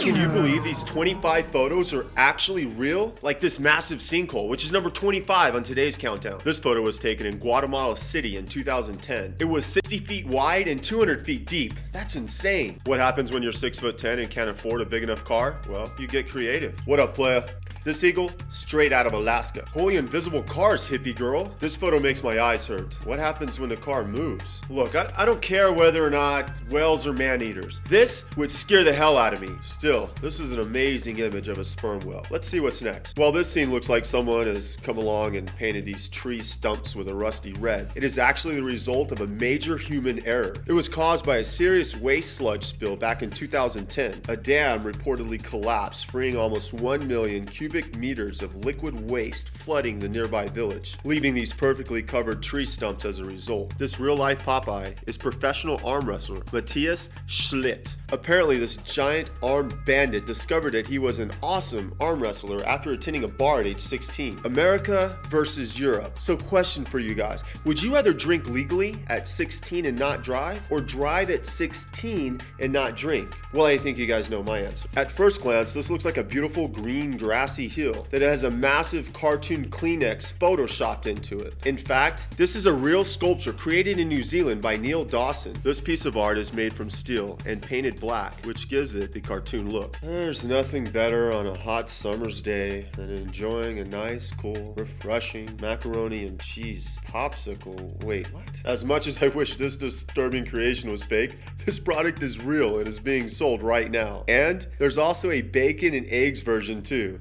Can you believe these 25 photos are actually real? Like this massive sinkhole, which is number 25 on today's countdown. This photo was taken in Guatemala City in 2010. It was 60 feet wide and 200 feet deep. That's insane. What happens when you're 6'10" and can't afford a big enough car? Well, you get creative. What up, playa? This eagle, straight out of Alaska. Holy invisible cars, hippie girl. This photo makes my eyes hurt. What happens when the car moves? Look, I don't care whether or not whales are man-eaters. This would scare the hell out of me. Still, this is an amazing image of a sperm whale. Let's see what's next. Well, this scene looks like someone has come along and painted these tree stumps with a rusty red. It is actually the result of a major human error. It was caused by a serious waste sludge spill back in 2010. A dam reportedly collapsed, freeing almost 1 million cubic meters of liquid waste flooding the nearby village, leaving these perfectly covered tree stumps as a result. This real-life Popeye is professional arm wrestler Matthias Schlitt. Apparently, this giant armed bandit discovered that he was an awesome arm wrestler after attending a bar at age 16. America versus Europe. So question for you guys. Would you rather drink legally at 16 and not drive, or drive at 16 and not drink? Well, I think you guys know my answer. At first glance, this looks like a beautiful green grassy hill that has a massive cartoon Kleenex photoshopped into it. In fact, this is a real sculpture created in New Zealand by Neil Dawson. This piece of art is made from steel and painted black, which gives it the cartoon look. There's nothing better on a hot summer's day than enjoying a nice, cool, refreshing macaroni and cheese popsicle. Wait, what? As much as I wish this disturbing creation was fake, this product is real and is being sold right now. And there's also a bacon and eggs version too.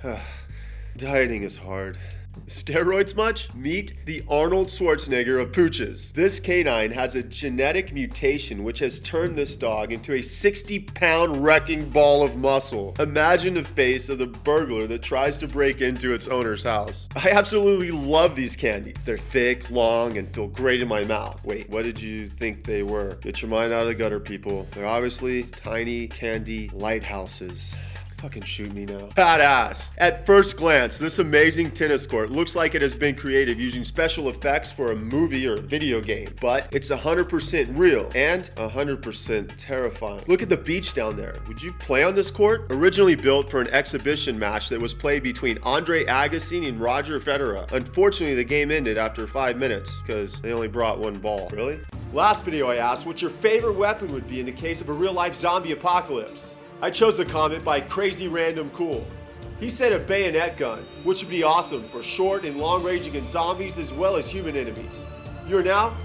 Dieting is hard. Steroids much? Meet the Arnold Schwarzenegger of pooches. This canine has a genetic mutation which has turned this dog into a 60-pound wrecking ball of muscle. Imagine the face of the burglar that tries to break into its owner's house. I absolutely love these candy. They're thick, long, and feel great in my mouth. Wait, what did you think they were? Get your mind out of the gutter, people. They're obviously tiny candy lighthouses. Fucking shoot me now. Badass. At first glance, this amazing tennis court looks like it has been created using special effects for a movie or a video game, but it's 100% real and 100% terrifying. Look at the beach down there. Would you play on this court? Originally built for an exhibition match that was played between Andre Agassi and Roger Federer. Unfortunately, the game ended after 5 minutes because they only brought one ball. Really? Last video I asked what your favorite weapon would be in the case of a real-life zombie apocalypse. I chose the comment by Crazy Random Cool. He said a bayonet gun, which would be awesome for short and long range against zombies as well as human enemies. You're now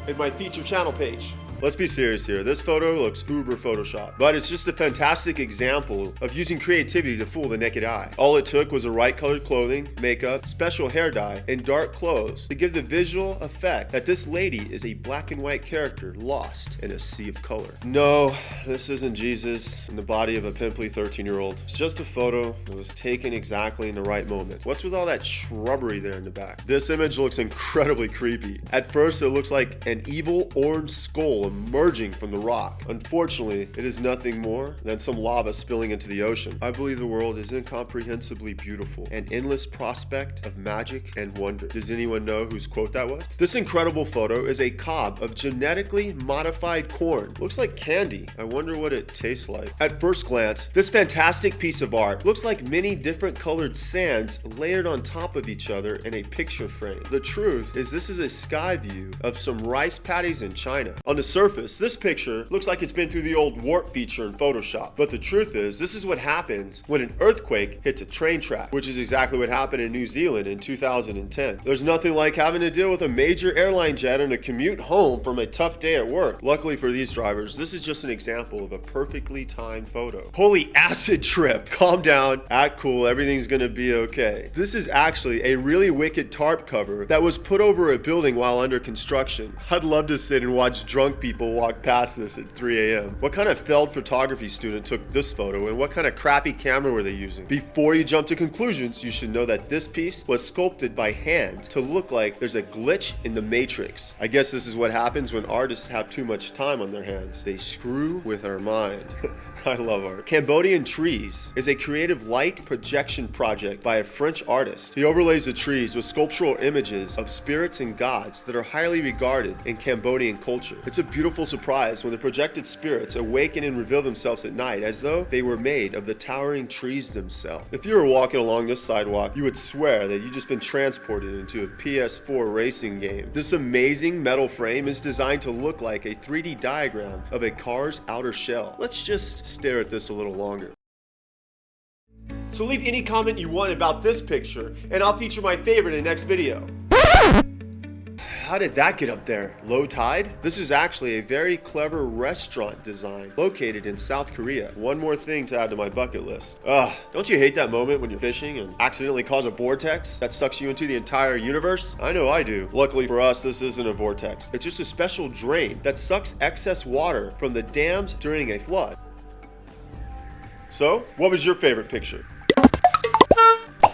at my feature channel page. Let's be serious here. This photo looks uber Photoshop, but it's just a fantastic example of using creativity to fool the naked eye. All it took was the right colored clothing, makeup, special hair dye, and dark clothes to give the visual effect that this lady is a black and white character lost in a sea of color. No, this isn't Jesus in the body of a pimply 13-year-old. It's just a photo that was taken exactly in the right moment. What's with all that shrubbery there in the back? This image looks incredibly creepy. At first, it looks like an evil orange skull emerging from the rock. Unfortunately, it is nothing more than some lava spilling into the ocean. I believe the world is incomprehensibly beautiful, an endless prospect of magic and wonder. Does anyone know whose quote that was? This incredible photo is a cob of genetically modified corn. Looks like candy. I wonder what it tastes like. At first glance, this fantastic piece of art looks like many different colored sands layered on top of each other in a picture frame. The truth is this is a sky view of some rice paddies in China. On the surface, this picture looks like it's been through the old warp feature in Photoshop. But the truth is, this is what happens when an earthquake hits a train track, which is exactly what happened in New Zealand in 2010. There's nothing like having to deal with a major airline jet on a commute home from a tough day at work. Luckily for these drivers, this is just an example of a perfectly timed photo. Holy acid trip. Calm down, act cool, everything's gonna be okay. This is actually a really wicked tarp cover that was put over a building while under construction. I'd love to sit and watch drunk people walk past this at 3 a.m. What kind of failed photography student took this photo, and what kind of crappy camera were they using? Before you jump to conclusions, you should know that this piece was sculpted by hand to look like there's a glitch in the matrix. I guess this is what happens when artists have too much time on their hands. They screw with our mind. I love art. Cambodian Trees is a creative light projection project by a French artist. He overlays the trees with sculptural images of spirits and gods that are highly regarded in Cambodian culture. It's a beautiful surprise when the projected spirits awaken and reveal themselves at night as though they were made of the towering trees themselves. If you were walking along this sidewalk, you would swear that you'd just been transported into a PS4 racing game. This amazing metal frame is designed to look like a 3D diagram of a car's outer shell. Let's just stare at this a little longer. So leave any comment you want about this picture, and I'll feature my favorite in the next video. How did that get up there? Low tide? This is actually a very clever restaurant design located in South Korea. One more thing to add to my bucket list. Don't you hate that moment when you're fishing and accidentally cause a vortex that sucks you into the entire universe? I know I do. Luckily for us, this isn't a vortex. It's just a special drain that sucks excess water from the dams during a flood. So, what was your favorite picture?